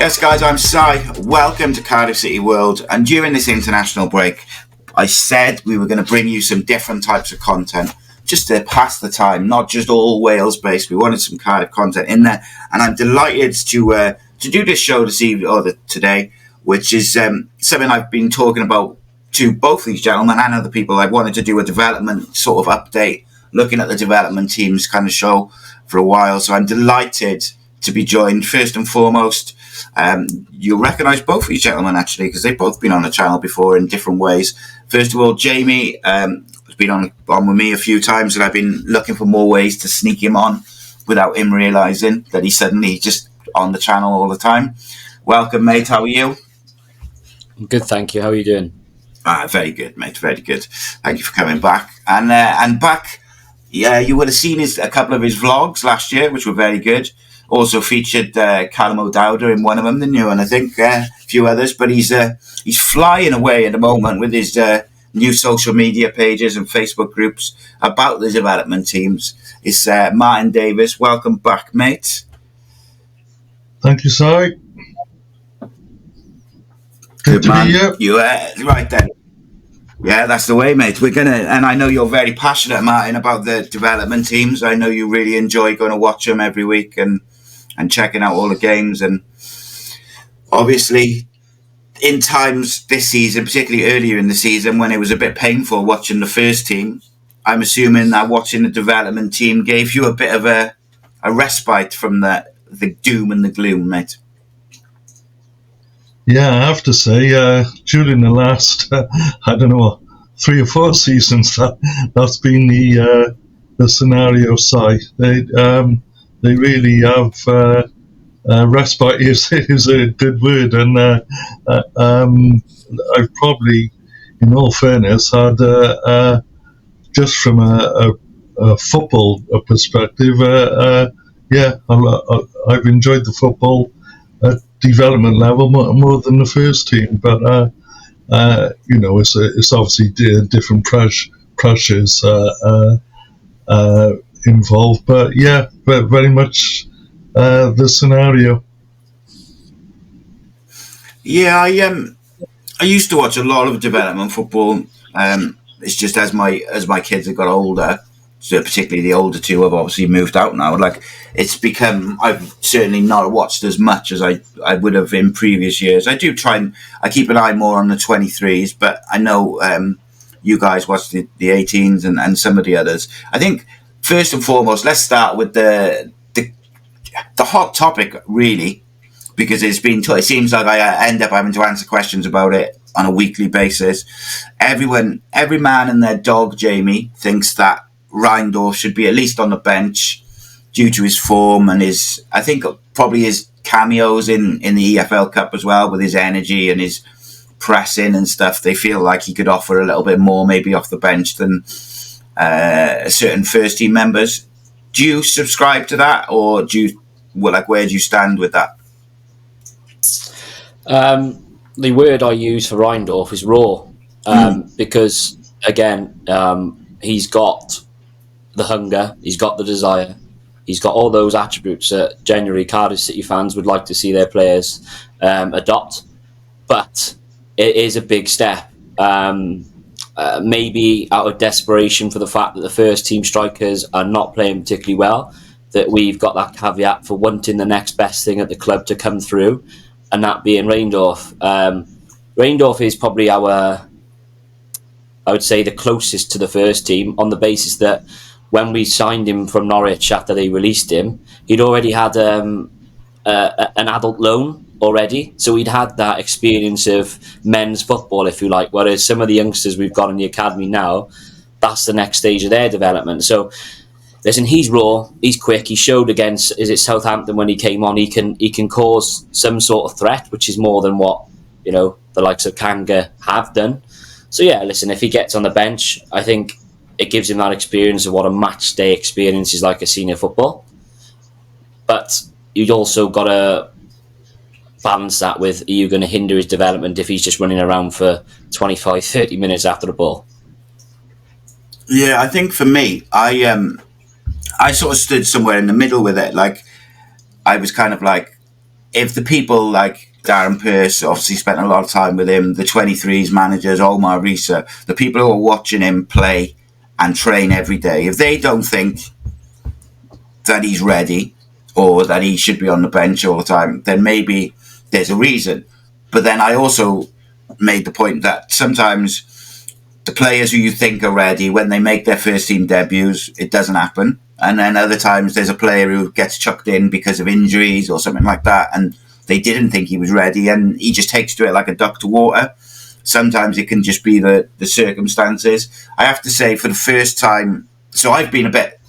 Yes, guys, I'm Si. Welcome to Cardiff City World. And during this international break, I said we were going to bring you some different types of content just to pass the time, not just all Wales-based. We wanted some Cardiff content in there. And I'm delighted to do this show this evening, or today, which is something I've been talking about to both these gentlemen and other people. I wanted to do a development sort of update, looking at the development teams kind of show for a while. So I'm delighted to be joined, first and foremost. You'll recognise both of these gentlemen, actually, because they've both been on the channel before in different ways. First of all, Jamie has been on with me a few times, and I've been looking for more ways to sneak him on without him realising that he's suddenly just on the channel all the time. Welcome, mate. How are you? I'm good, thank you. How are you doing? Very good, mate. Very good. Thank you for coming back. And back, yeah, you would have seen a couple of his vlogs last year, which were very good. Also featured Callum O'Dowda in one of them, didn't you? And I think a few others. But he's flying away at the moment with his new social media pages and Facebook groups about the development teams. It's Martin Davis. Welcome back, mate. Thank you, Si. Good to be here. You right then. Yeah, that's the way, mate. We're gonna, and I know you're very passionate, Martin, about the development teams. I know you really enjoy going to watch them every week and checking out all the games. And obviously, in times this season, particularly earlier in the season, when it was a bit painful watching the first team, I'm assuming that watching the development team gave you a bit of a respite from the doom and the gloom, mate. Yeah, I have to say, during the last, 3 or 4 seasons, that's been the scenario side. They really have, respite is a good word, and I've probably, in all fairness, had, just from a football perspective, I've enjoyed the football at development level more than the first team, but it's obviously different pressures involved, but yeah, but very much the scenario. Yeah, I used to watch a lot of development football. It's just as my kids have got older, so particularly the older two have obviously moved out now. Like, it's become, I've certainly not watched as much as I would have in previous years. I do try and I keep an eye more on the 23s, but I know you guys watch the 18s and some of the others. I think first and foremost, let's start with the hot topic, really, because it seems like I end up having to answer questions about it on a weekly basis. Every man and their dog, Jamie, thinks that Reindorf should be at least on the bench due to his form and I think probably his cameos in the EFL Cup as well, with his energy and his pressing and stuff. They feel like he could offer a little bit more maybe off the bench than certain first team members. Do you subscribe to that, or where do you stand with that? The word I use for Reindorf is raw, because again, he's got the hunger, he's got the desire, he's got all those attributes that generally Cardiff City fans would like to see their players adopt. But it is a big step, maybe out of desperation for the fact that the first team strikers are not playing particularly well, that we've got that caveat for wanting the next best thing at the club to come through, and that being Reindorf. Reindorf is probably I would say, the closest to the first team, on the basis that when we signed him from Norwich after they released him, he'd already had an adult loan already, so he'd had that experience of men's football, if you like, whereas some of the youngsters we've got in the academy now, that's the next stage of their development. So listen, he's raw, he's quick. He showed against Southampton when he came on, he can cause some sort of threat, which is more than what the likes of Kanga have done. So yeah, listen, if he gets on the bench, I think it gives him that experience of what a match day experience is like at senior football. But you've also got to balance that with, are you going to hinder his development if he's just running around for 25, 30 minutes after the ball? Yeah, I think for me, I sort of stood somewhere in the middle with it. Like, I was kind of like, if the people like Darren Pearce obviously spent a lot of time with him, the 23s managers, Omar Risa, the people who are watching him play and train every day, if they don't think that he's ready or that he should be on the bench all the time, then maybe there's a reason. But then I also made the point that sometimes the players who you think are ready, when they make their first team debuts, it doesn't happen. And then other times there's a player who gets chucked in because of injuries or something like that, and they didn't think he was ready, and he just takes to it like a duck to water. Sometimes it can just be the circumstances. I have to say, for the first time, so I've been a bit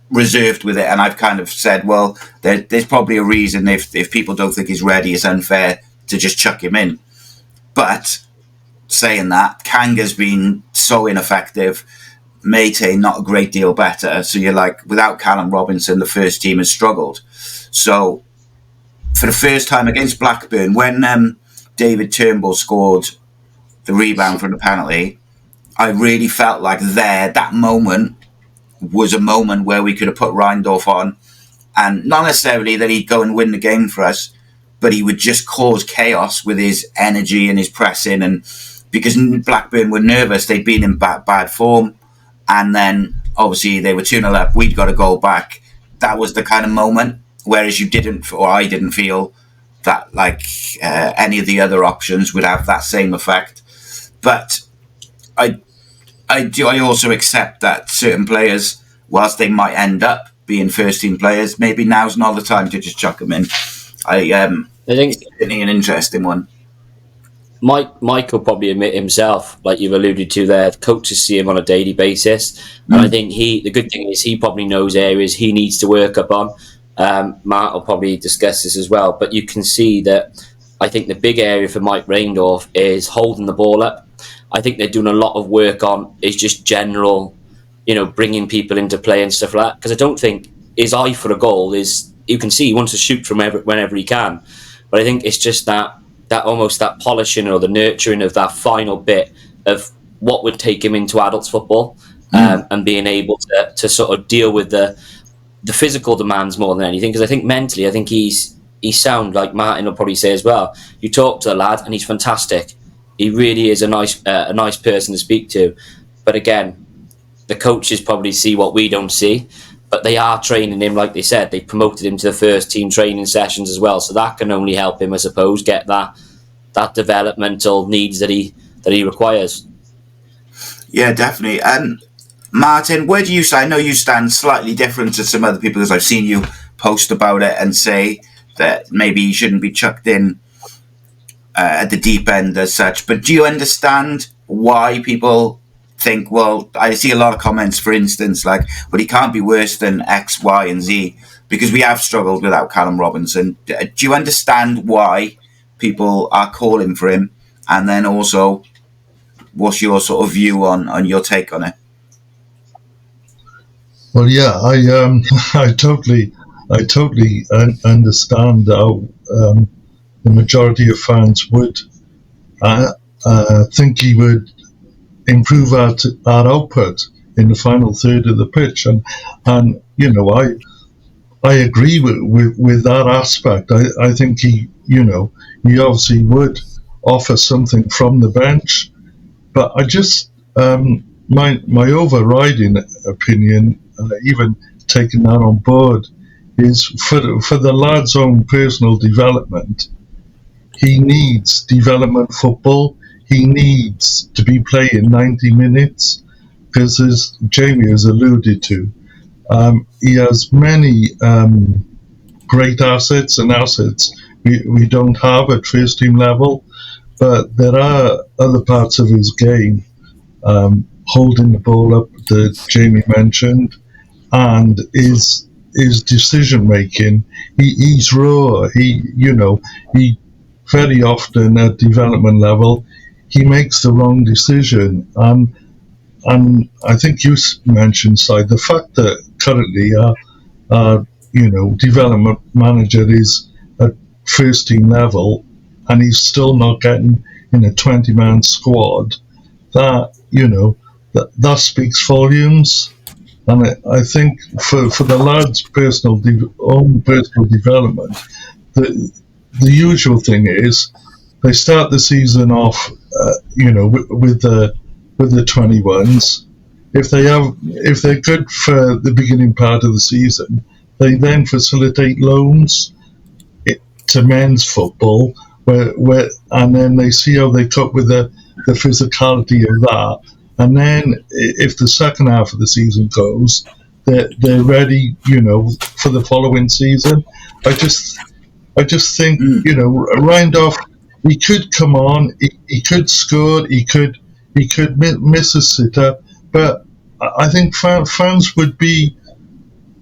reserved with it, and I've kind of said, well, there's probably a reason if people don't think he's ready, it's unfair to just chuck him in. But saying that, Kanga's been so ineffective, Mayte not a great deal better, so you're like, without Callum Robinson, the first team has struggled. So for the first time against Blackburn, when David Turnbull scored the rebound from the penalty, I really felt like that moment was a moment where we could have put Reindorf on, and not necessarily that he'd go and win the game for us, but he would just cause chaos with his energy and his pressing. And because Blackburn were nervous, they'd been in bad form, and then obviously they were 2-0 up, we'd got a goal back. That was the kind of moment, whereas I didn't feel that like any of the other options would have that same effect. But I also accept that certain players, whilst they might end up being first team players, maybe now's not the time to just chuck them in. I think it's an interesting one. Mike will probably admit himself, like you've alluded to there, coaches see him on a daily basis. And I think the good thing is he probably knows areas he needs to work up on. Matt will probably discuss this as well, but you can see that I think the big area for Mike Reindorf is holding the ball up. I think they're doing a lot of work on is just general, bringing people into play and stuff like that. Because I don't think his eye for a goal is, you can see he wants to shoot from whenever he can. But I think it's just that almost that polishing or the nurturing of that final bit of what would take him into adults football, and being able to sort of deal with the physical demands more than anything. Because I think mentally, I think he's sound, like Martin will probably say as well. You talk to the lad and he's fantastic. He really is a nice person to speak to. But again, the coaches probably see what we don't see. But they are training him, like they said. They promoted him to the first team training sessions as well. So that can only help him, I suppose, get that developmental needs that he requires. Yeah, definitely. Martin, where do you stand? I know you stand slightly different to some other people, because I've seen you post about it and say that maybe he shouldn't be chucked in at the deep end as such. But do you understand why people think, well, I see a lot of comments, for instance, like, but he can't be worse than X, Y, and Z, because we have struggled without Callum Robinson. Do you understand why people are calling for him? And then also, what's your sort of view on your take on it? Well, yeah, I totally understand how the majority of fans would think he would improve our output in the final third of the pitch, and I agree with that aspect. I think he obviously would offer something from the bench, but I just my overriding opinion, even taking that on board, is for the lad's own personal development. He needs development football. He needs to be playing 90 minutes. because as Jamie has alluded to, he has many great assets and assets we don't have at first team level, but there are other parts of his game, holding the ball up that Jamie mentioned, and his decision making. He's raw. He very often at development level he makes the wrong decision, and I think you mentioned, Si, the fact that currently development manager is at first team level and he's still not getting in a 20-man squad, that speaks volumes. And I think for the lads' own personal development, the usual thing is they start the season off, with the 21s. If they're good for the beginning part of the season, they then facilitate loans to men's football, and then they see how they cope with the physicality of that. And then if the second half of the season goes, they're ready, for the following season. I just think, Reindorf, he could come on, he could score, he could miss a sitter, but I think fans would be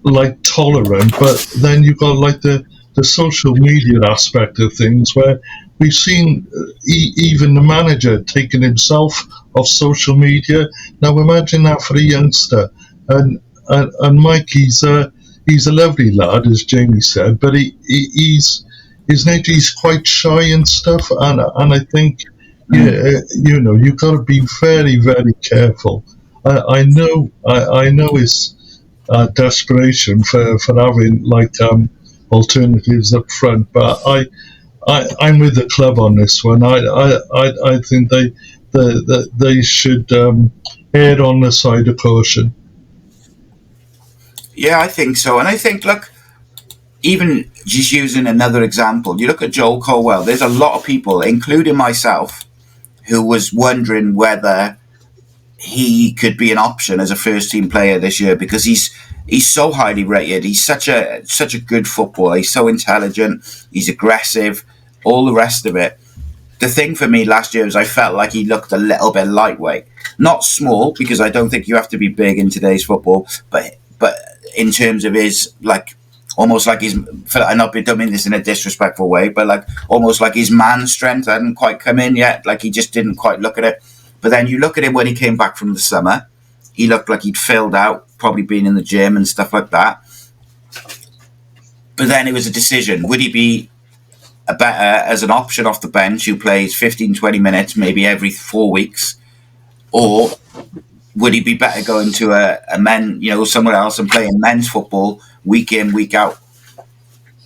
like tolerant. But then you've got like the social media aspect of things, where we've seen even the manager taking himself off social media. Now imagine that for a youngster. And Mike, he's a lovely lad, as Jamie said, but he's quite shy and stuff. And I think you've got to be very, very careful. I know his desperation for having alternatives up front, but I'm with the club on this one. I think they should err on the side of caution. Yeah, I think so. And I think, look, even just using another example, you look at Joel Colwell, there's a lot of people, including myself, who was wondering whether he could be an option as a first team player this year, because he's so highly rated. He's such a good footballer. He's so intelligent. He's aggressive, all the rest of it. The thing for me last year is I felt like he looked a little bit lightweight. Not small, because I don't think you have to be big in today's football, but in terms of his, almost like his, I don't mean this in a disrespectful way, but almost like his man strength hadn't quite come in yet. He just didn't quite look at it. But then you look at him when he came back from the summer, he looked like he'd filled out, probably been in the gym and stuff like that. But then it was a decision. Would he be a better as an option off the bench who plays 15, 20 minutes, maybe every 4 weeks? Or would he be better going to a men, somewhere else and playing men's football week in, week out?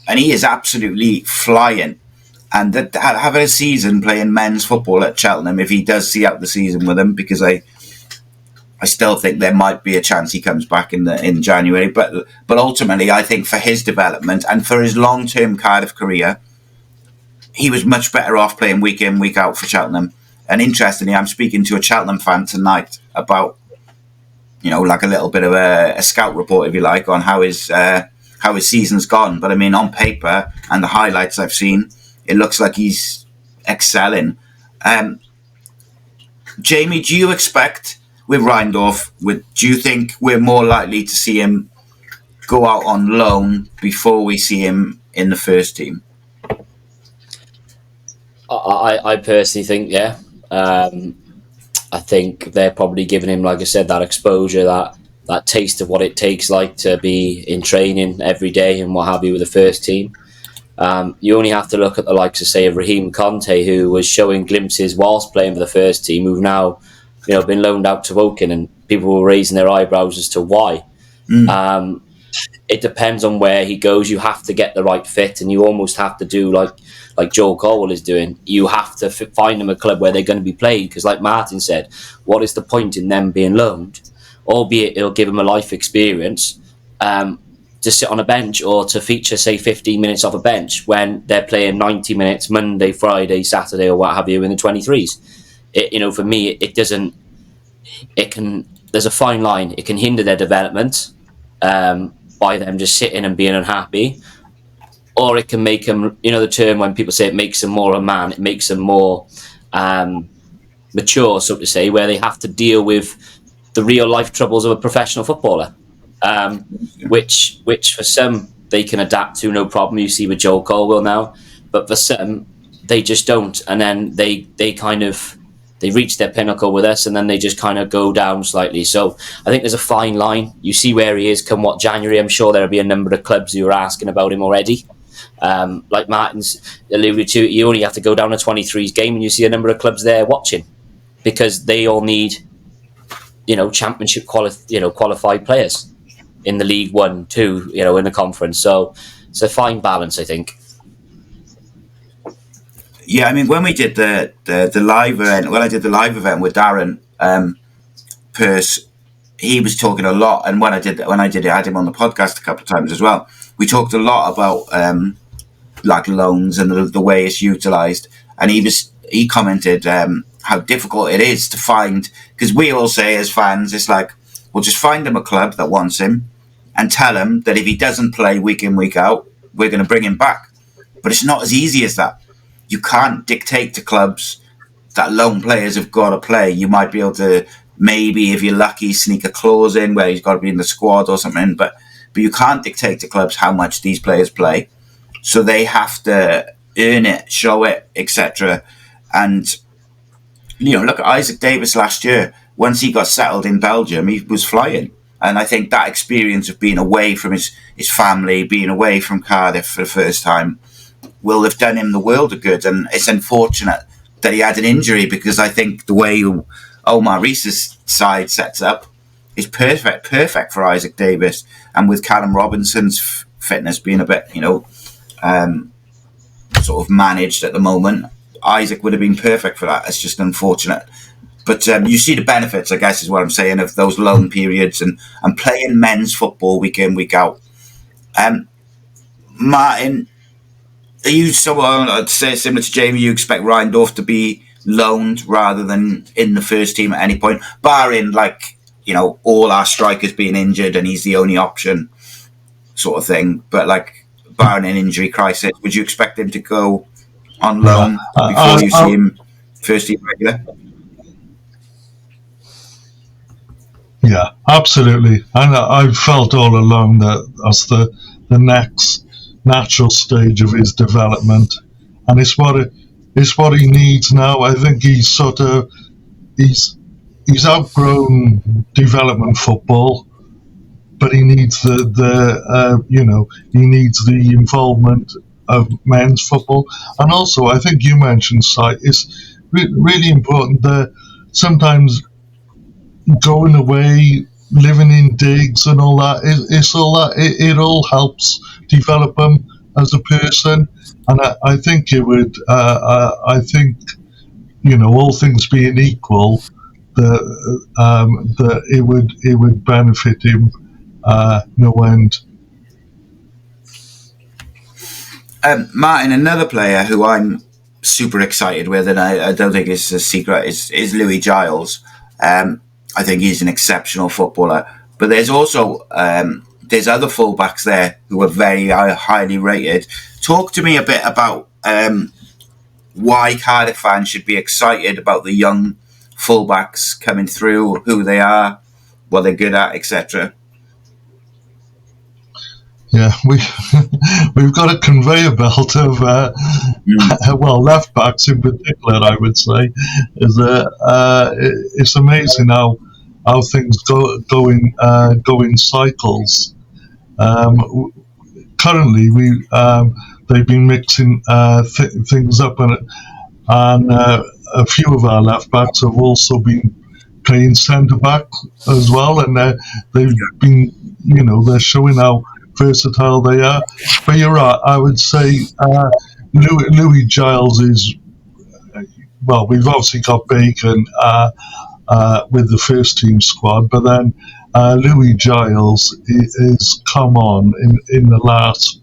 And he is absolutely flying. And having a season playing men's football at Cheltenham, if he does see out the season with them, because I still think there might be a chance he comes back in January. But ultimately, I think for his development and for his long-term Cardiff career, he was much better off playing week in, week out for Cheltenham. And interestingly, I'm speaking to a Cheltenham fan tonight about, a little bit of a scout report, if you like, on how his season's gone. But I mean, on paper and the highlights I've seen, it looks like he's excelling. Jamie, do you expect with Reindorf, do you think we're more likely to see him go out on loan before we see him in the first team? I personally think, yeah. I think they're probably giving him, like I said, that exposure, that taste of what it takes to be in training every day and what have you with the first team. You only have to look at the likes of, say, of Raheem Conte, who was showing glimpses whilst playing for the first team, who've now, been loaned out to Woking, and people were raising their eyebrows as to why. It depends on where he goes. You have to get the right fit, and you almost have to do like Joel Colwell is doing. You have to find them a club where they're going to be played, because like Martin said, what is the point in them being loaned? Albeit it'll give them a life experience to sit on a bench or to feature, say, 15 minutes off a bench when they're playing 90 minutes Monday, Friday, Saturday, or what have you in the 23s. For me, it doesn't. It can there's a fine line. It can hinder their development by them just sitting and being unhappy, or it can make them, the term when people say it makes them more a man, it makes them more mature, so to say, where they have to deal with the real life troubles of a professional footballer, which for some they can adapt to no problem. You see with Joel Colwell now, but for some they just don't, and then they reach their pinnacle with us, and then they just kind of go down slightly. So I think there's a fine line. You see where he is come what January. I'm sure there'll be a number of clubs who are asking about him already. Like Martin's alluded to, you only have to go down a 23s game and you see a number of clubs there watching, because they all need, championship qualified players in the League 1, 2, in the conference. So it's a fine balance, I think. Yeah, I mean, when we did the live event, when I did the live event with Darren Pearce, he was talking a lot, and when I did it, I had him on the podcast a couple of times as well. We talked a lot about like loans and the way it's utilised, and he commented how difficult it is to find, because we all say as fans, it's like, we'll just find him a club that wants him and tell him that if he doesn't play week in, week out, we're going to bring him back. But it's not as easy as that. You can't dictate to clubs that loan players have got to play. You might be able to, maybe if you're lucky, sneak a clause in where he's got to be in the squad or something, but you can't dictate to clubs how much these players play. So they have to earn it, show it, etc. And, look at Isaac Davis last year. Once he got settled in Belgium, he was flying. And I think that experience of being away from his family, being away from Cardiff for the first time, will have done him the world of good. And it's unfortunate that he had an injury, because I think the way Omar Rhys's side sets up is perfect for Isaac Davis. And with Callum Robinson's fitness being a bit, sort of managed at the moment, Isaac would have been perfect for that. It's just unfortunate. But you see the benefits, I guess, is what I'm saying, of those loan periods and playing men's football week in, week out. Martin, are you someone, I'd say similar to Jamie, you expect Reindorf to be loaned rather than in the first team at any point, barring all our strikers being injured and he's the only option sort of thing, but barring an injury crisis, would you expect him to go on loan before you see him first team regular? Yeah, absolutely. And I've felt all along that that's the next natural stage of his development, and it's what he needs now. I think he's outgrown development football, but he needs he needs the involvement of men's football. And also, I think you mentioned sight is really important. That sometimes going away, living in digs and all that, it all helps develop him as a person. And I think it would, all things being equal, that it would benefit him no end. Martin, another player who I'm super excited with, and I don't think it's a secret, is Louis Giles. I think he's an exceptional footballer. But there's also there's other fullbacks there who are very highly rated. Talk to me a bit about why Cardiff fans should be excited about the young fullbacks coming through, who they are, what they're good at, etc. Yeah, we've got a conveyor belt of left backs in particular. I would say it's amazing how things go in cycles. Currently, they've been mixing things up, and a few of our left backs have also been playing centre back as well, and they've been they're showing how versatile they are. But you're right, I would say Louis Giles is, well, we've obviously got Bacon with the first team squad, but then Louis Giles is come on in the last,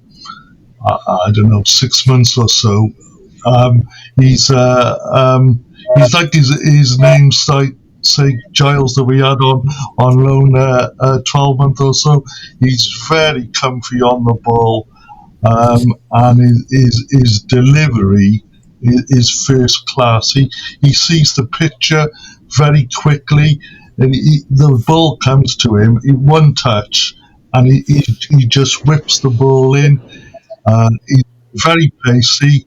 6 months or so. He's like his namesake say Giles that we had on loan 12 months or so. He's very comfy on the ball, and his delivery is first class. He sees the picture very quickly, and the ball comes to him in one touch, and he just whips the ball in. He's very pacey,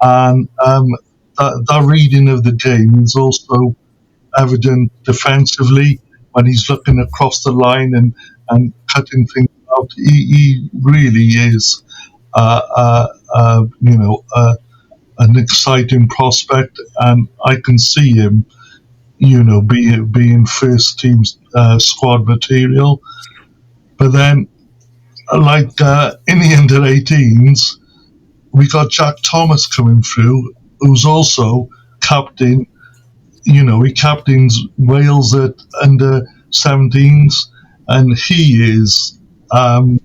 and that reading of the game is also evident defensively when he's looking across the line and cutting things out. He really is, an exciting prospect, and I can see him, being first team squad material. But then, like in the under 18s, we got Jack Thomas coming through, who's also captain. He captains Wales at under 17s, and he is, I'd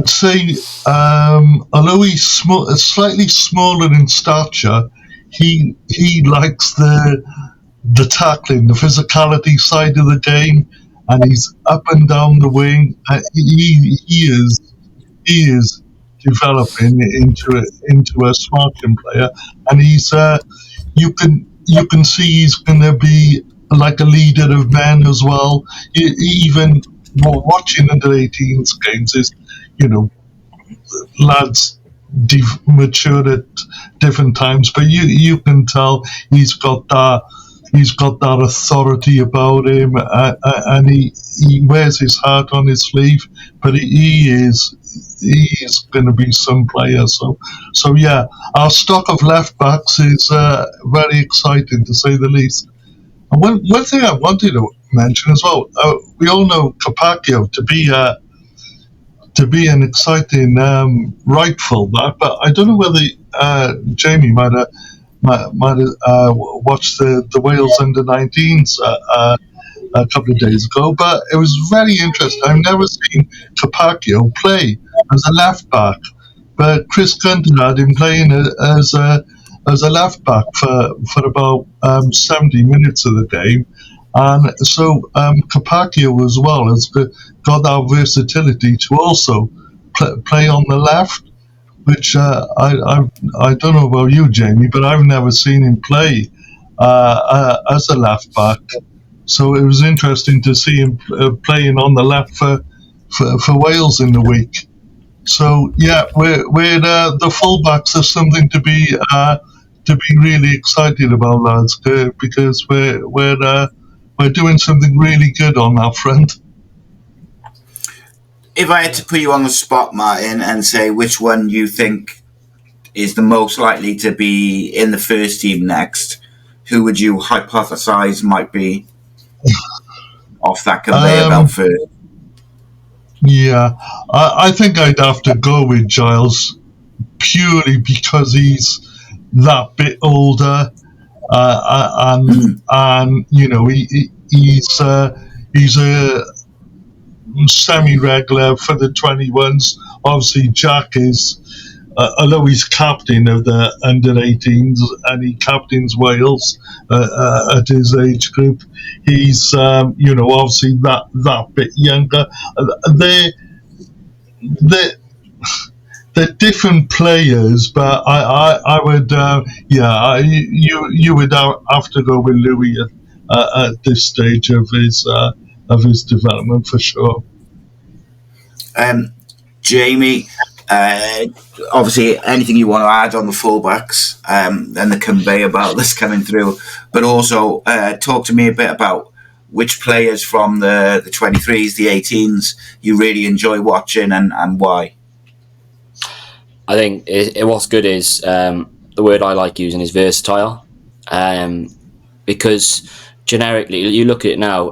say, although he's slightly smaller in stature, he likes the tackling, the physicality side of the game, and he's up and down the wing. He is developing into a smashing player, and he's you can see he's going to be like a leader of men as well. Even watching under 18s games is, lads mature at different times, but you can tell he's got that authority about him, and he wears his heart on his sleeve. But he is going to be some player. So yeah, our stock of left backs is very exciting, to say the least. And one thing I wanted to mention as well, we all know Capaccio to be an exciting right fullback, but I don't know whether Jamie might have watched the Wales under 19s a couple of days ago, but it was very interesting. I've never seen Capaccio play as a left back, but Chris Canton had him playing as a left back for about 70 minutes of the game. And so Capaccio as well has got that versatility to also play on the left, which I don't know about you, Jamie, but I've never seen him play as a left back. So it was interesting to see him playing on the left for Wales in the week. So yeah, we're the fullbacks are something to be really excited about, lads, because we're doing something really good on that front. If I had to put you on the spot, Martin, and say which one you think is the most likely to be in the first team next, who would you hypothesize might be off that conveyor belt first? Yeah, I think I'd have to go with Giles, purely because he's that bit older, and he's a semi-regular for the 21s. Obviously, Jack is, although he's captain of the under 18s and he captains Wales at his age group, he's obviously that bit younger. They're different players, but I would you would have to go with Louis at this stage of his development for sure. Jamie, obviously anything you want to add on the fullbacks and the conveyor belt that's coming through, but also talk to me a bit about which players from the 23s, the 18s you really enjoy watching and why. I think what's good is the word I like using is versatile, because generically, you look at it now,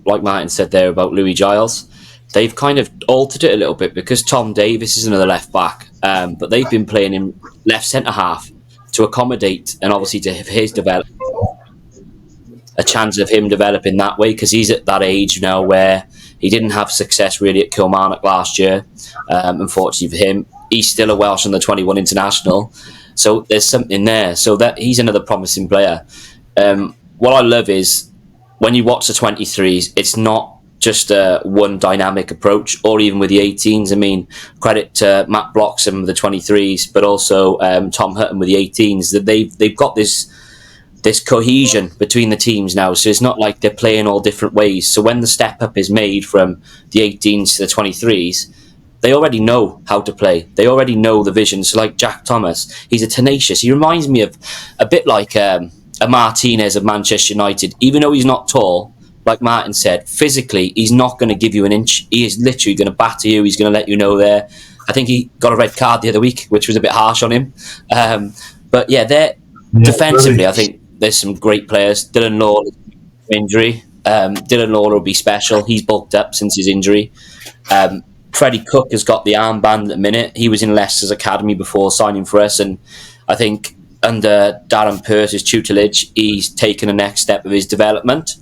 like Martin said there about Louis Giles, they've kind of altered it a little bit because Tom Davis is another left back, but they've been playing him left centre half to accommodate and obviously to have his develop a chance of him developing that way, because he's at that age now where he didn't have success really at Kilmarnock last year. Unfortunately for him, he's still a Welsh under 21 international, so there's something there. So that he's another promising player. what I love is when you watch the 23s, it's not just a one dynamic approach, or even with the 18s. I mean, credit to Matt Bloxham with the 23s, but also Tom Hutton with the 18s, that they've got this cohesion between the teams now. So it's not like they're playing all different ways. So when the step up is made from the 18s to the 23s, they already know how to play. They already know the vision. So like Jack Thomas, he's a tenacious. He reminds me of a bit like a Martinez of Manchester United. Even though he's not tall, like Martin said, physically, he's not going to give you an inch. He is literally going to batter you. He's going to let you know there. I think he got a red card the other week, which was a bit harsh on him. But yeah, defensively, I think there's some great players. Dylan Lawler, injury. Dylan Lawler will be special. He's bulked up since his injury. Freddie Cook has got the armband at the minute. He was in Leicester's academy before signing for us, and I think under Darren Pearce's tutelage, he's taken the next step of his development.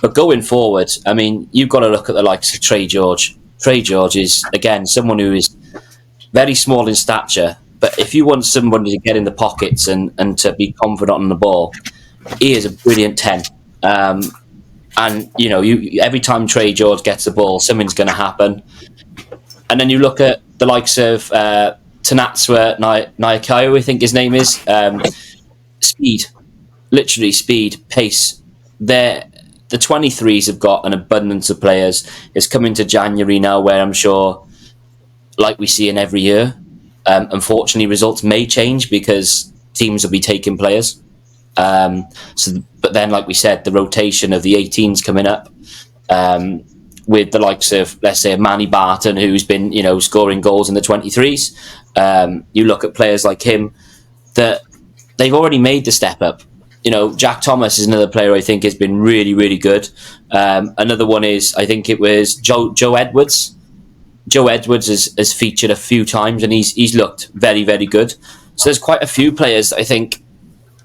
But going forward, I mean, you've got to look at the likes of Trey George. Trey George is, again, someone who is very small in stature, but if you want somebody to get in the pockets and to be confident on the ball, he is a brilliant 10. And, you know, every time Trey George gets the ball, something's going to happen. And then you look at the likes of Tanatsua Nyakayo, I think his name is. Speed. Literally speed, pace. The 23s have got an abundance of players. It's coming to January now where I'm sure, like we see in every year, unfortunately results may change because teams will be taking players. But then, like we said, the rotation of the 18s coming up, with the likes of, let's say, Manny Barton, who's been, you know, scoring goals in the 23s. You look at players like him that they've already made the step up. You know, Jack Thomas is another player I think has been really, really good. Another one is, I think it was Joe Edwards. Joe Edwards has featured a few times and he's looked very, very good. So there's quite a few players that I think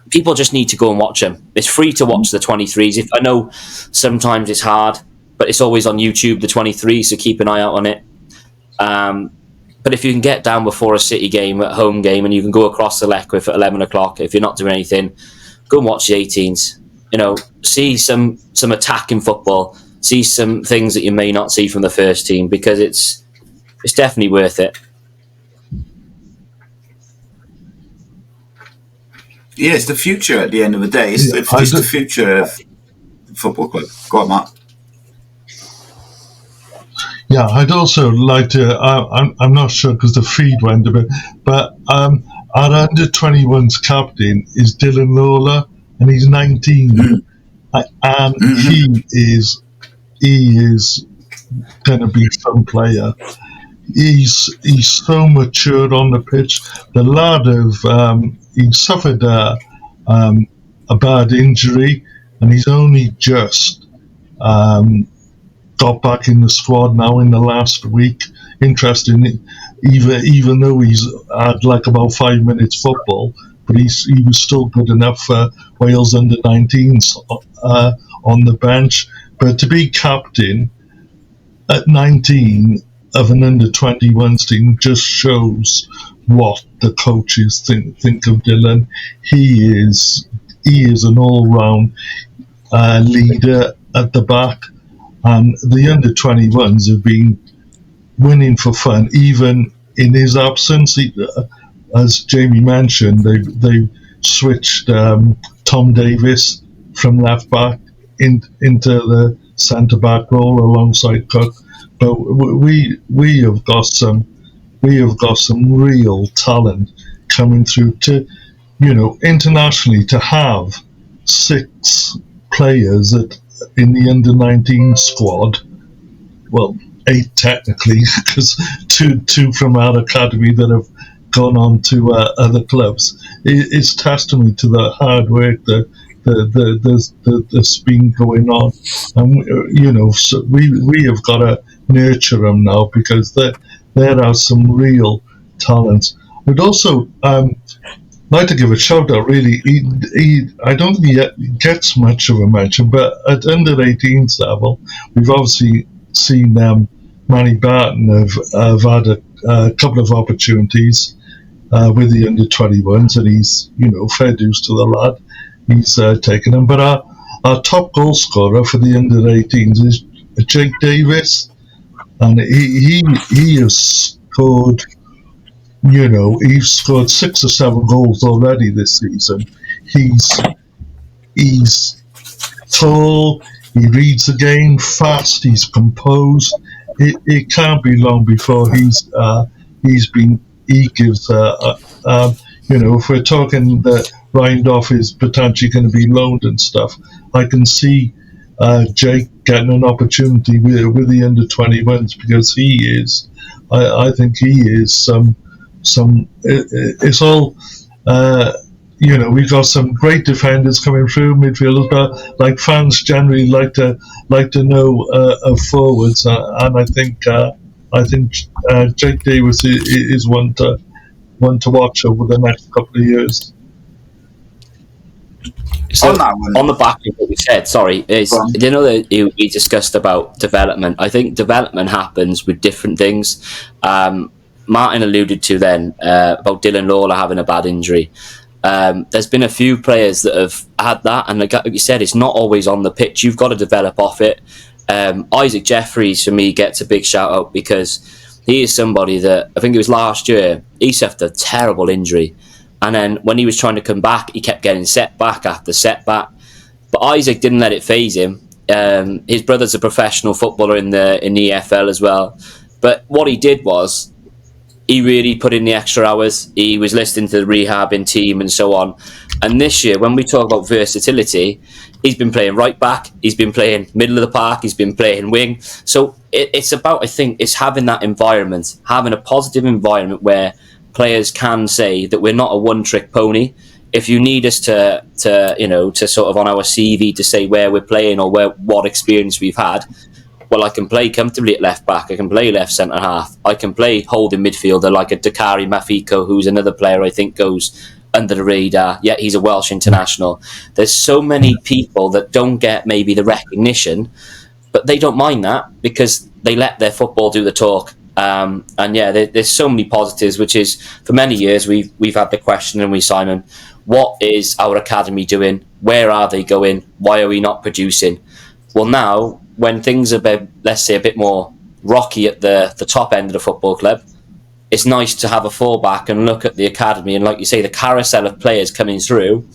people just need to go and watch them. It's free to watch the 23s. I know sometimes it's hard, but it's always on YouTube, the 23s, so keep an eye out on it. But if you can get down before a City game, at home game, and you can go across the Leckwith at 11 o'clock, if you're not doing anything, go and watch the 18s. You know, see some attacking football, see some things that you may not see from the first team, because it's definitely worth it. Yeah, it's the future at the end of the day. It's the future of the football club. Go on, Matt. Yeah, I'd also like to. I'm not sure because the feed went a bit, but our under 21's captain is Dylan Lawler, and he's 19, and he is going to be some player. He's so mature on the pitch. The lad he suffered a bad injury, and he's only just got back in the squad now in the last week. Interesting, even though he's had like about 5 minutes football, but he was still good enough for Wales under 19s on the bench. But to be captain at 19 of an under 21s team just shows what the coaches think of Dylan. He is an all-round leader at the back, and the under 21s have been winning for fun even in his absence. As Jamie mentioned, they switched Tom Davis from left back into the centre back role alongside Cook. But we have got some real talent coming through. To, you know, internationally, to have 6 players in the under 19 squad, well, 8 technically, because two from our academy that have gone on to other clubs, it's testimony to the hard work that's been going on, and you know, so we have got to nurture them now, because there are some real talents. I'd also like to give a shout out. Really, I don't think he gets much of a mention, but at under 18s level, we've obviously seen Manny Barton have had a couple of opportunities with the under 21s, and he's, you know, fair dues to the lad. He's taken them. But our top goal scorer for the under-18s is Jake Davis, and he has scored. He's scored 6 or 7 goals already this season. He's tall. He reads the game fast. He's composed. It can't be long before he gives. If we're talking that Reindorf is potentially going to be loaned and stuff, I can see Jake getting an opportunity with the under-21s, because he is. I think he is some. It's all. We've got some great defenders coming through midfielders, but like fans generally like to know of forwards, and I think Jake Davis is one to watch over the next couple of years. So on the back of what we said, that we discussed about development. I think development happens with different things. Martin alluded to then about Dylan Lawler having a bad injury. There's been a few players that have had that, and like you said, it's not always on the pitch. You've got to develop off it. Isaac Jeffries, for me, gets a big shout out, because he is somebody that, I think it was last year, he suffered a terrible injury, and then when he was trying to come back, he kept getting setback after setback. But Isaac didn't let it faze him. His brother's a professional footballer in the EFL as well. But what he did was, he really put in the extra hours. He was listening to the rehabbing team and so on. And this year, when we talk about versatility, he's been playing right back, he's been playing middle of the park, he's been playing wing. So it's about, I think, it's having that environment, having a positive environment where players can say that we're not a one-trick pony. If you need us to sort of on our CV to say where we're playing or what experience we've had, well, I can play comfortably at left back, I can play left centre half, I can play holding midfielder like a Dakari Mafiko, who's another player I think goes under the radar, yet he's a Welsh international. There's so many people that don't get maybe the recognition, but they don't mind that, because they let their football do the talk. There's so many positives, which is, for many years we've had the question, and Simon, what is our academy doing? Where are they going? Why are we not producing? Well, now, when things are, let's say, a bit more rocky at the top end of the football club, it's nice to have a fallback and look at the academy, and like you say, the carousel of players coming through.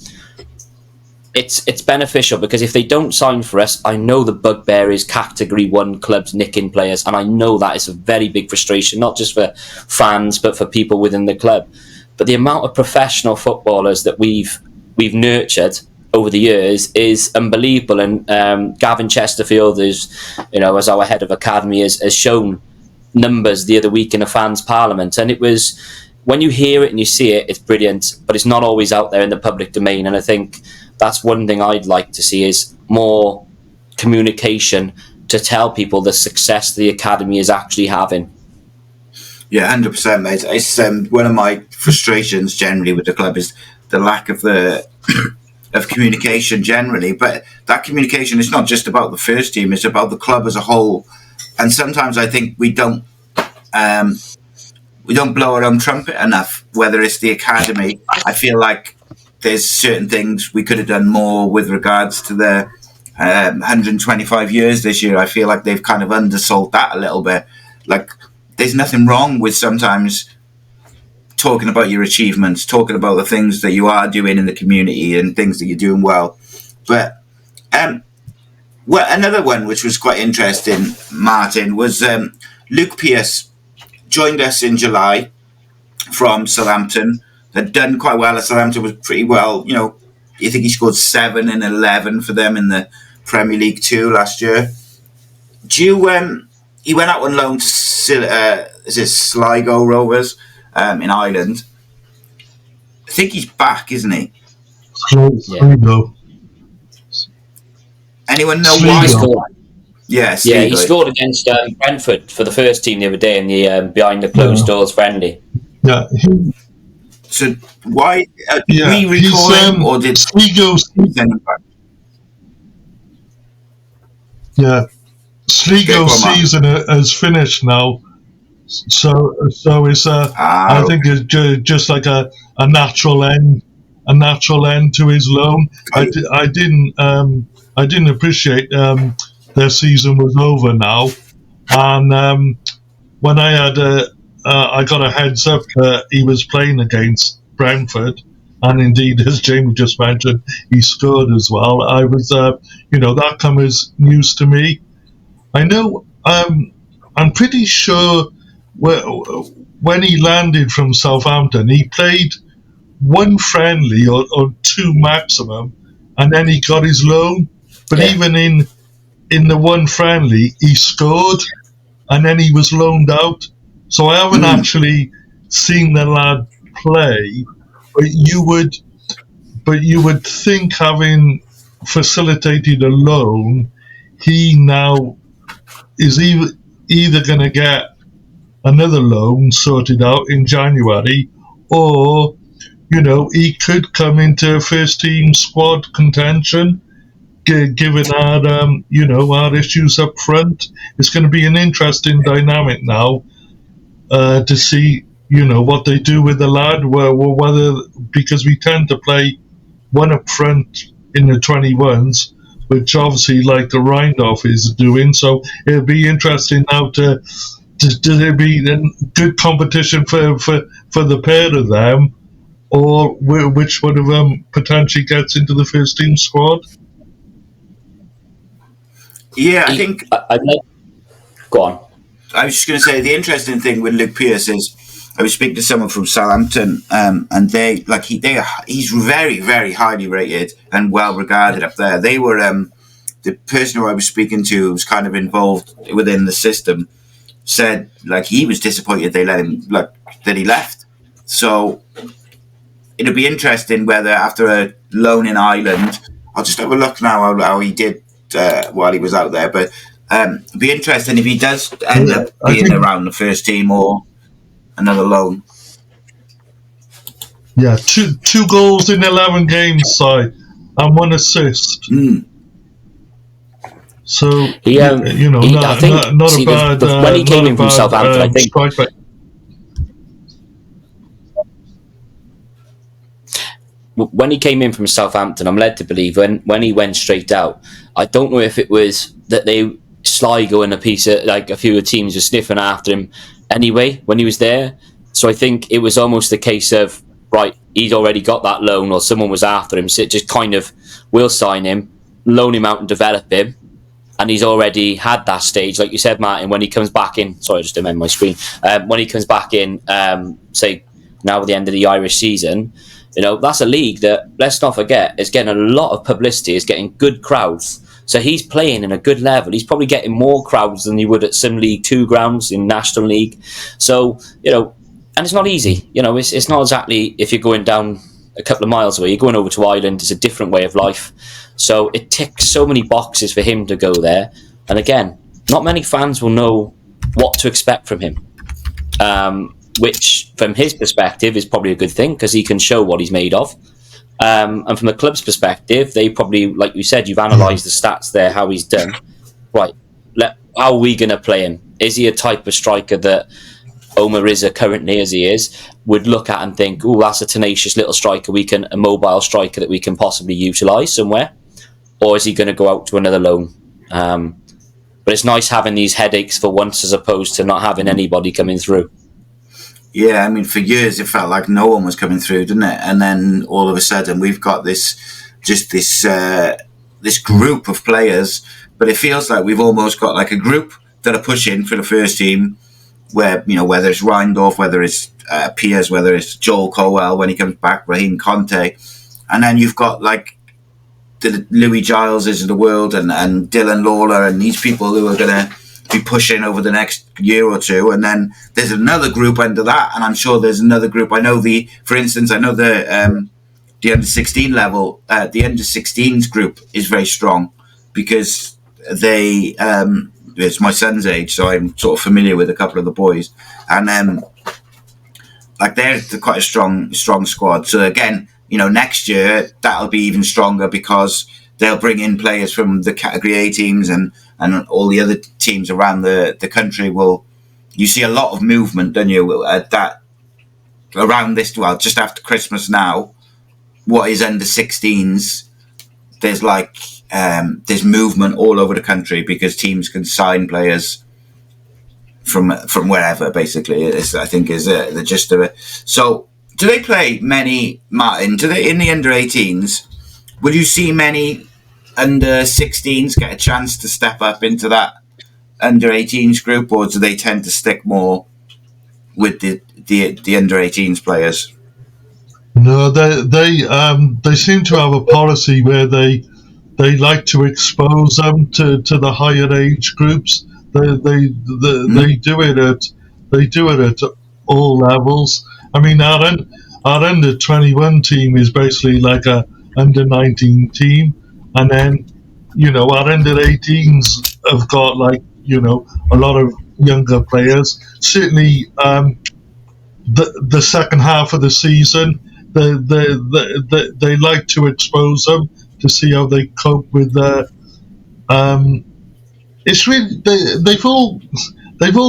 It's beneficial, because if they don't sign for us, I know the bugbear is Category 1 clubs nicking players, and I know that is a very big frustration, not just for fans but for people within the club. But the amount of professional footballers that we've nurtured over the years is unbelievable, and Gavin Chesterfield is, as our head of academy, has shown numbers the other week in a fans parliament, and it was, when you hear it and you see it, it's brilliant, but it's not always out there in the public domain. And I think that's one thing I'd like to see, is more communication to tell people the success the academy is actually having. Yeah, 100%, mate. It's one of my frustrations generally with the club is the lack of of communication generally. But that communication is not just about the first team; it's about the club as a whole. And sometimes I think we don't blow our own trumpet enough. Whether it's the academy, I feel like there's certain things we could have done more with regards to the 125 years this year. I feel like they've kind of undersold that a little bit. Like, there's nothing wrong with sometimes talking about your achievements, talking about the things that you are doing in the community and things that you're doing well. But another one which was quite interesting, Martin, was Luke Pearce joined us in July from Southampton. Had done quite well at Southampton, was pretty well, I think he scored 7 and 11 for them in the Premier League 2 last year. He went out on loan to Sligo Rovers in Ireland. I think he's back, isn't he? Sligo. Anyone know Sligo. why? He scored against Brentford for the first team the other day in the behind the closed doors friendly. Yeah. So why did we recall him, or did Sligo send him back? Yeah, Sligo season has finished now, so it's I think it's just like a natural end to his loan. I didn't I didn't appreciate their season was over now, and when I got a heads up that he was playing against Brentford, and indeed, as Jamie just mentioned, he scored as well. I was, that come as news to me. I know. I'm pretty sure when he landed from Southampton, he played one friendly or two maximum, and then he got his loan. But even in the one friendly, he scored, and then he was loaned out. So I haven't actually seen the lad play, but you would think, having facilitated a loan, he now is either going to get another loan sorted out in January, or he could come into first team squad contention. Given our issues up front, it's going to be an interesting dynamic now to see what they do with the lad. Whether, because we tend to play one up front in the 21s, which obviously like the Reindorf is doing. So it'll be interesting now to there be good competition for the pair of them, or which one of them potentially gets into the first team squad. Yeah, I think. Go on. I was just going to say the interesting thing with Luke Pearce is I was speaking to someone from Southampton, and he's very, very highly rated and well regarded up there. They were the person who I was speaking to, who was kind of involved within the system, said he was disappointed they let him that he left. So it'll be interesting whether after a loan in Ireland, I'll just have a look now how he did while he was out there, but. It'd be interesting if he does end up being around the first team or another loan. Yeah, two goals in 11 games, and one assist. So not a bad. When he came in from Southampton, I think. When he came in from Southampton, I'm led to believe when he went straight out, I don't know if it was that Sligo and a few of the teams were sniffing after him anyway when he was there. So I think it was almost a case of, right, he's already got that loan, or someone was after him, so it just kind of, we'll sign him, loan him out and develop him, and he's already had that stage, like you said, Martin, when he comes back in. Sorry, I just amended my screen. When he comes back in, say now at the end of the Irish season, that's a league that, let's not forget, is getting a lot of publicity, is getting good crowds. So he's playing in a good level. He's probably getting more crowds than he would at some League 2 grounds in National League. So, and it's not easy. It's not exactly if you're going down a couple of miles away. You're going over to Ireland. It's a different way of life. So it ticks so many boxes for him to go there. And again, not many fans will know what to expect from him, which from his perspective is probably a good thing because he can show what he's made of. And from the club's perspective, they probably, like you said, you've analysed the stats there, how he's done. Right, how are we going to play him? Is he a type of striker that Omar Rizza currently, as he is, would look at and think, oh, that's a tenacious little striker, a mobile striker that we can possibly utilise somewhere? Or is he going to go out to another loan? But it's nice having these headaches for once as opposed to not having anybody coming through. Yeah, I mean, for years it felt like no one was coming through, didn't it? And then all of a sudden we've got this group of players, but it feels like we've almost got like a group that are pushing for the first team, where, whether it's Reindorf, whether it's Pearce, whether it's Joel Colwell when he comes back, Raheem Conte, and then you've got like the Louis Gileses of the world and Dylan Lawler and these people who are going to be pushing over the next year or two, and then there's another group under that, and I'm sure there's another group. I know the under 16 level, the under 16s group is very strong because they it's my son's age, so I'm sort of familiar with a couple of the boys, and they're quite a strong squad. So again, next year that'll be even stronger because they'll bring in players from the Category A teams and all the other teams around the country. You see a lot of movement, don't you, that around this, just after Christmas now, what is under 16s there's like there's movement all over the country because teams can sign players from wherever. Basically, I think is the gist of it. So, do they play many, Martin? Do they in the under-18s? Will you see many under-16s get a chance to step up into that under-18s group, or do they tend to stick more with the under-18s players? No, they seem to have a policy where they like to expose them to the higher age groups. They do it at all levels. I mean, our under 21 team is basically like a under 19 team, and then our under 18s have got like a lot of younger players. Certainly, the second half of the season, they like to expose them to see how they cope with the. It's really they've all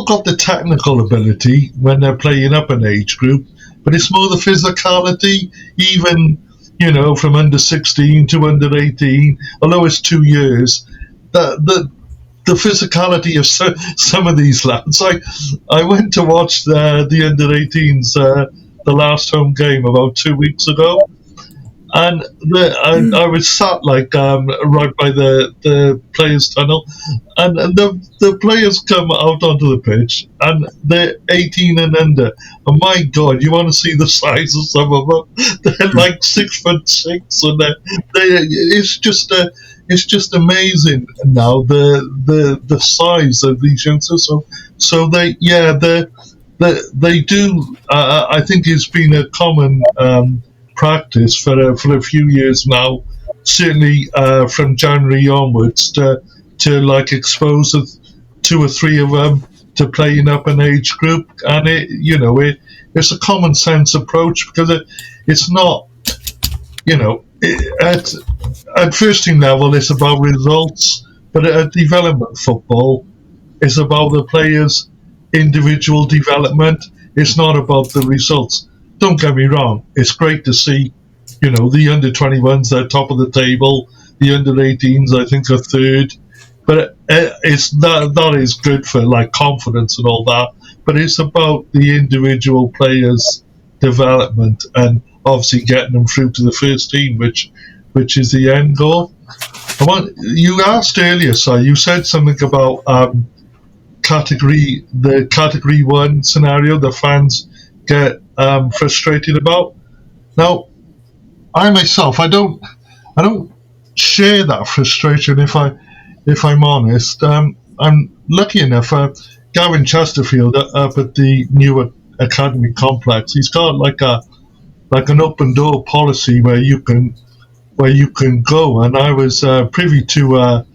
got the technical ability when they're playing up an age group, but it's more the physicality, even from under 16 to under 18. Although it's 2 years, the physicality of some of these lads. I went to watch the under 18s the last home game about 2 weeks ago, and I was sat like right by the players' tunnel, and the players come out onto the pitch, and they're 18 and under. And my God, you want to see the size of some of them? They're like 6'6", and it's just amazing now the size of these youngsters. So they do. I think it's been a common practice for a few years now, certainly from January onwards, to like expose 2 or 3 of them to playing up an age group, and it's a common sense approach, because it's not at first team level it's about results, but at development football it's about the players' individual development. It's not about the results. Don't get me wrong, it's great to see, the under-21s, they're top of the table, the under-18s, I think, are third, but that is good for, like, confidence and all that, but it's about the individual players' development, and obviously getting them through to the first team, which is the end goal. You asked earlier, Si, you said something about the category 1 scenario the fans get frustrated about. Now, I myself, I don't share that frustration. If I'm honest, I'm lucky enough. Gavin Chesterfield up at the new academy complex, he's got like an open door policy where you can go. And I was privy to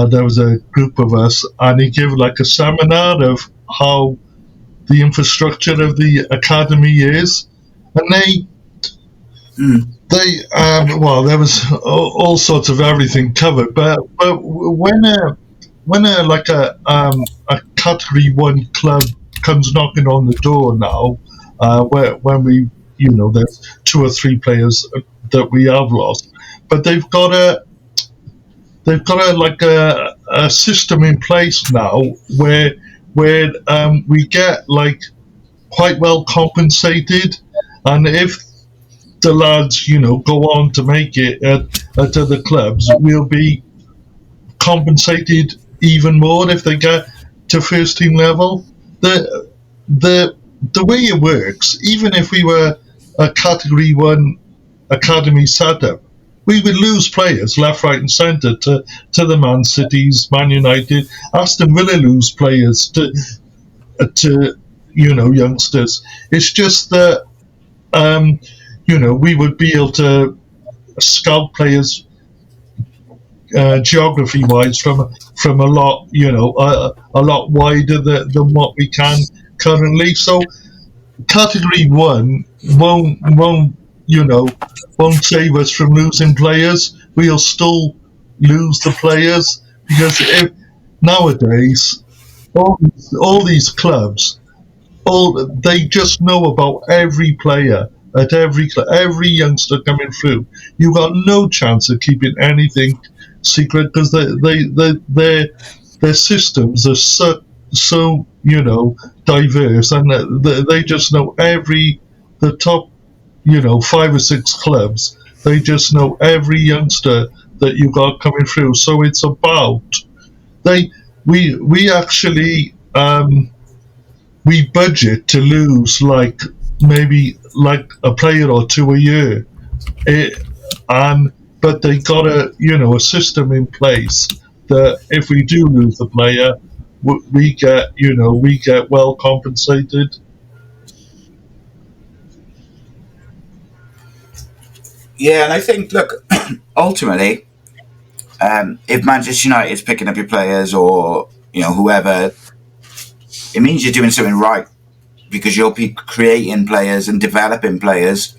there was a group of us, and he gave like a seminar of how the infrastructure of the academy is, and well, there was all sorts of everything covered, but when a category 1 club comes knocking on the door now, when we there's 2 or 3 players that we have lost, but they've got a system in place now where we get like quite well compensated, and if the lads go on to make it at other clubs, we'll be compensated even more if they get to first team level. The way it works, even if we were a category 1 academy setup, we would lose players left, right and centre to the Man Cities, Man United. Aston Villa lose players to youngsters. It's just that we would be able to scout players geography-wise from a lot a lot wider than what we can currently. So category 1 won't save us from losing players. We'll still lose the players, because if nowadays all these clubs, they just know about every player at every youngster coming through. You got no chance of keeping anything secret because their systems are so diverse, and they just know the top 5 or 6 clubs. They just know every youngster that you got coming through. So it's about we actually we budget to lose maybe a player or two a year, but they got a system in place that if we do lose the player, we get well compensated. Yeah, and I think, look, ultimately, if Manchester United is picking up your players or whoever, it means you're doing something right because you'll be creating players and developing players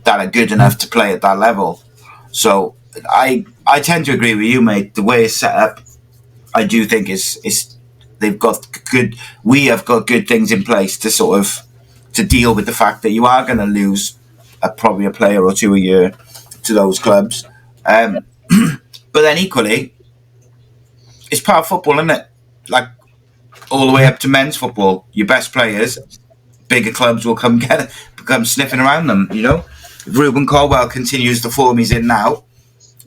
that are good enough to play at that level. So I tend to agree with you, mate. The way it's set up, I do think is they've got good. We have got good things in place to deal with the fact that you are going to lose probably a player or two a year to those clubs. But then equally, it's part of football, isn't it? Like all the way up to men's football, your best players, bigger clubs will come sniffing around them. If Ruben Colwell continues the form he's in now,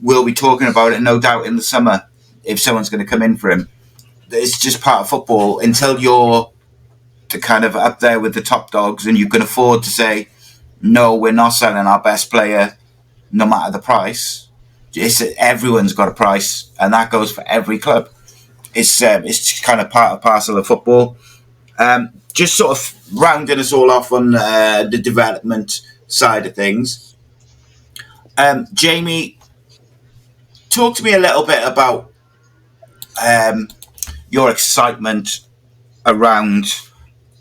we'll be talking about it, no doubt, in the summer if someone's going to come in for him. It's just part of football until you're kind of up there with the top dogs and you can afford to say, no, we're not selling our best player no matter the price. Everyone's got a price, and that goes for every club. It's kind of part and parcel of football. Just sort of rounding us all off on the development side of things. Jamie, talk to me a little bit about your excitement around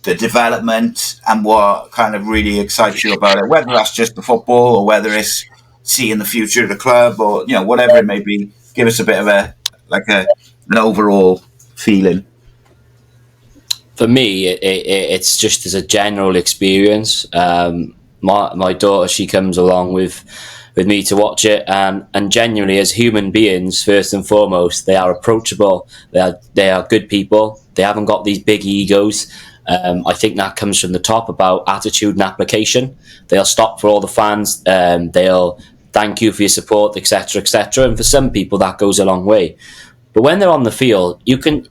the development and what kind of really excites you about it, whether that's just the football or whether it's seeing the future of the club or whatever it may be. Give us a bit of an overall feeling. For me, it's just as a general experience. My daughter, she comes along with me to watch it, and genuinely, as human beings, first and foremost, they are approachable. They are good people. They haven't got these big egos. I think that comes from the top about attitude and application. They'll stop for all the fans. They'll thank you for your support, etc., etc. And for some people, that goes a long way. But when they're on the field, you can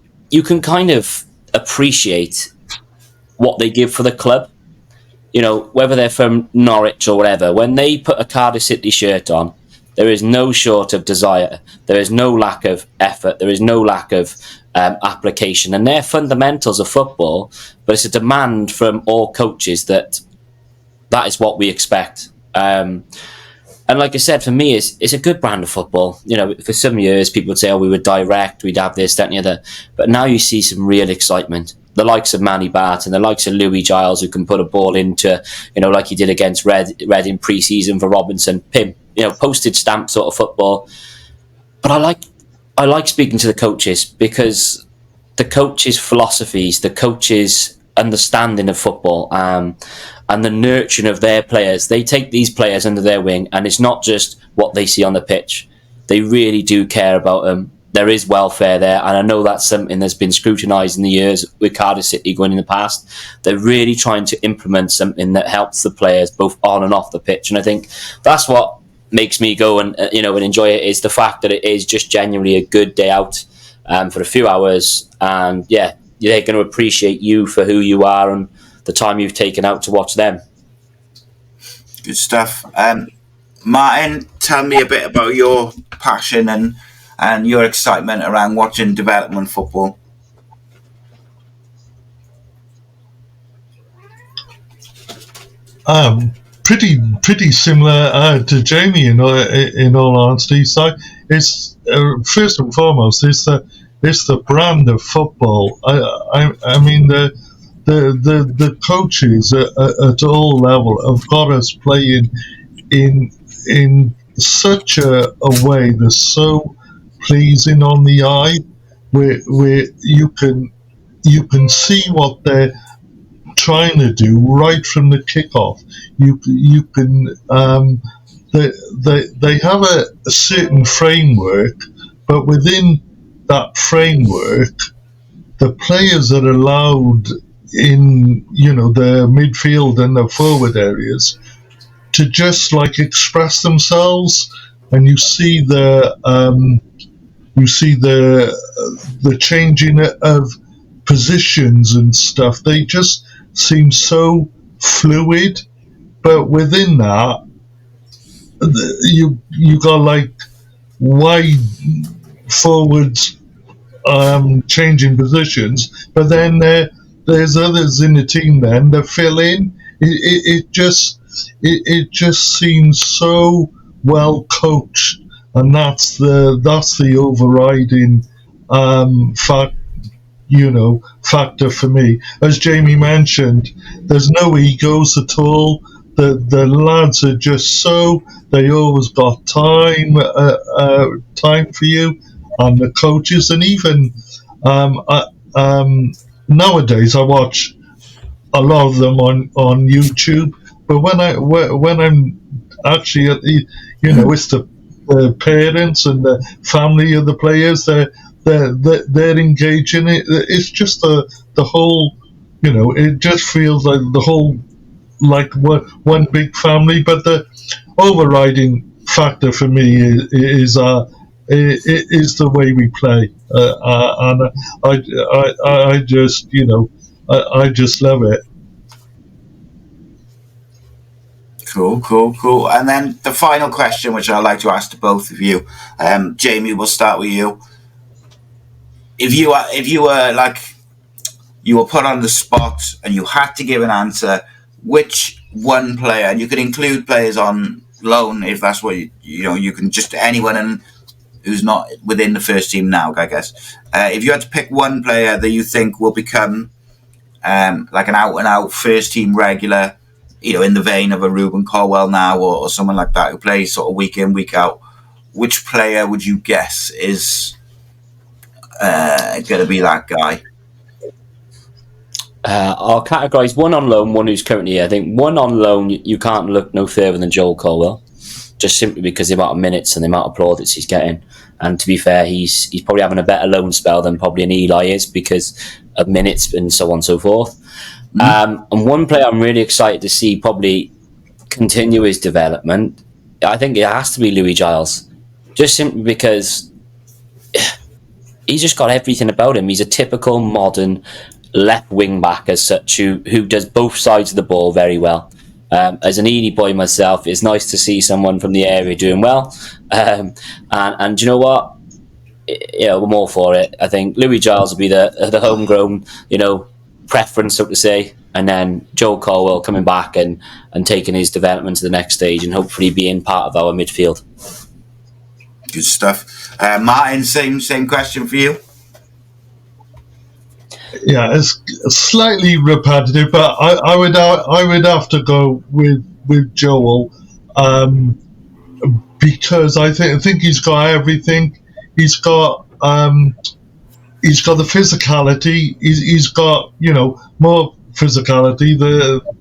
kind of appreciate what they give for the club. Whether they're from Norwich or whatever, when they put a Cardiff City shirt on, there is no short of desire. There is no lack of effort. There is no lack of application. And they're fundamentals of football, but it's a demand from all coaches that is what we expect. And like I said, for me, it's a good brand of football. For some years, people would say, oh, we were direct, we'd have this, that, and the other. But now you see some real excitement. The likes of Manny Barton, the likes of Louis Giles, who can put a ball into, like he did against Reading pre-season for Robinson. Pim, postage stamp sort of football. But I like speaking to the coaches because the coaches' philosophies, the coaches' understanding of football, and the nurturing of their players. They take these players under their wing, and it's not just what they see on the pitch. They really do care about them. There is welfare there, and I know that's something that's been scrutinised in the years with Cardiff City going in the past. They're really trying to implement something that helps the players both on and off the pitch, and I think that's what makes me go and enjoy it, is the fact that it is just genuinely a good day out for a few hours, and they're going to appreciate you for who you are and the time you've taken out to watch them. Good stuff. Martin, tell me a bit about your passion and your excitement around watching development football. Pretty similar to Jamie in all honesty. So it's first and foremost it's the brand of football. I mean the coaches at all level have got us playing in such a way that's so pleasing on the eye, where you can see what trying to do right from the kickoff. You can they have a certain framework, but within that framework, the players are allowed in the midfield and the forward areas to just like express themselves, and you see the changing of positions and stuff. They just seem so fluid, but within that, you got like wide forwards changing positions, but then there's others in the team then that fill in. It just seems so well coached, and that's the overriding fact factor for me. As Jamie mentioned, there's no egos at all. The lads are just they always got time for you, and the coaches, and even nowadays I watch a lot of them on YouTube. But when I'm actually at it's the parents and the family of the players. They're engaging it. It's just the whole. It just feels like the whole like one big family. But the overriding factor for me is the way we play, and I just I just love it. Cool. And then the final question, which I'd like to ask to both of you, Jamie, we'll start with you. If you were like you were put on the spot and you had to give an answer, which one player, and you could include players on loan if that's what you can just anyone who's not within the first team now, I guess. If you had to pick one player that you think will become like an out and out first team regular, in the vein of a Ruben Colwell now or someone like that who plays sort of week in, week out, which player would you guess is going to be that guy? I'll categorise one on loan, one who's currently here. I think one on loan, you can't look no further than Joel Colwell, just simply because of the amount of minutes and the amount of plaudits he's getting. And to be fair, he's probably having a better loan spell than probably an Eli is because of minutes and so on and so forth. And one player I'm really excited to see probably continue his development, I think it has to be Louis Giles, just simply because he's just got everything about him. He's a typical modern left wing back as such, who does both sides of the ball very well. As an Ely boy myself, it's nice to see someone from the area doing well. And you know what? I'm all for it. I think Louis Giles will be the homegrown, preference, so to say, and then Joel Colwell coming back and taking his development to the next stage and hopefully being part of our midfield. Good stuff. Martin, same question for you. Yeah, it's slightly repetitive, but I would have to go with Joel, because I think he's got everything. He's got the physicality. He's got more physicality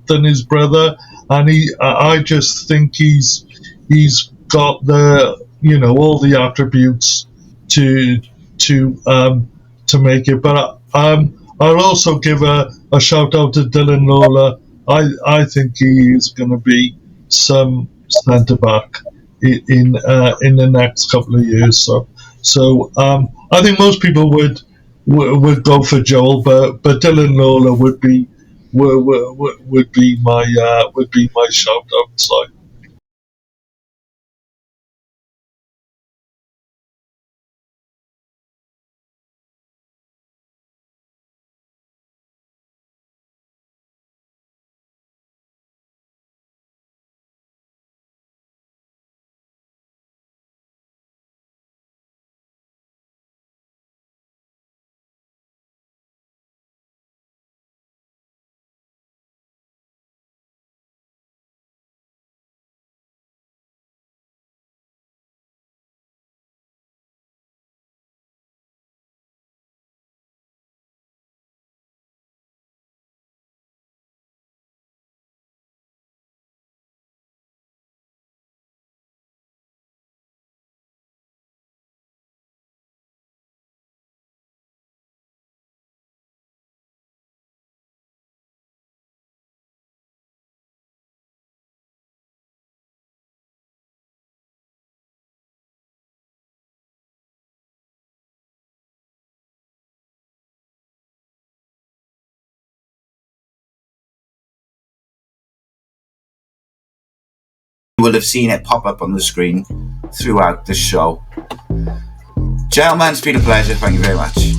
than his brother, and I just think he's got the all the attributes to make it. But I'll also give a shout out to Dylan Lawler. I think he is going to be some centre back in the next couple of years. So I think most people would go for Joel, but Dylan Lawler would be my shout out side. will have seen it pop up on the screen throughout the show. Gentlemen, it's been a pleasure. Thank you very much.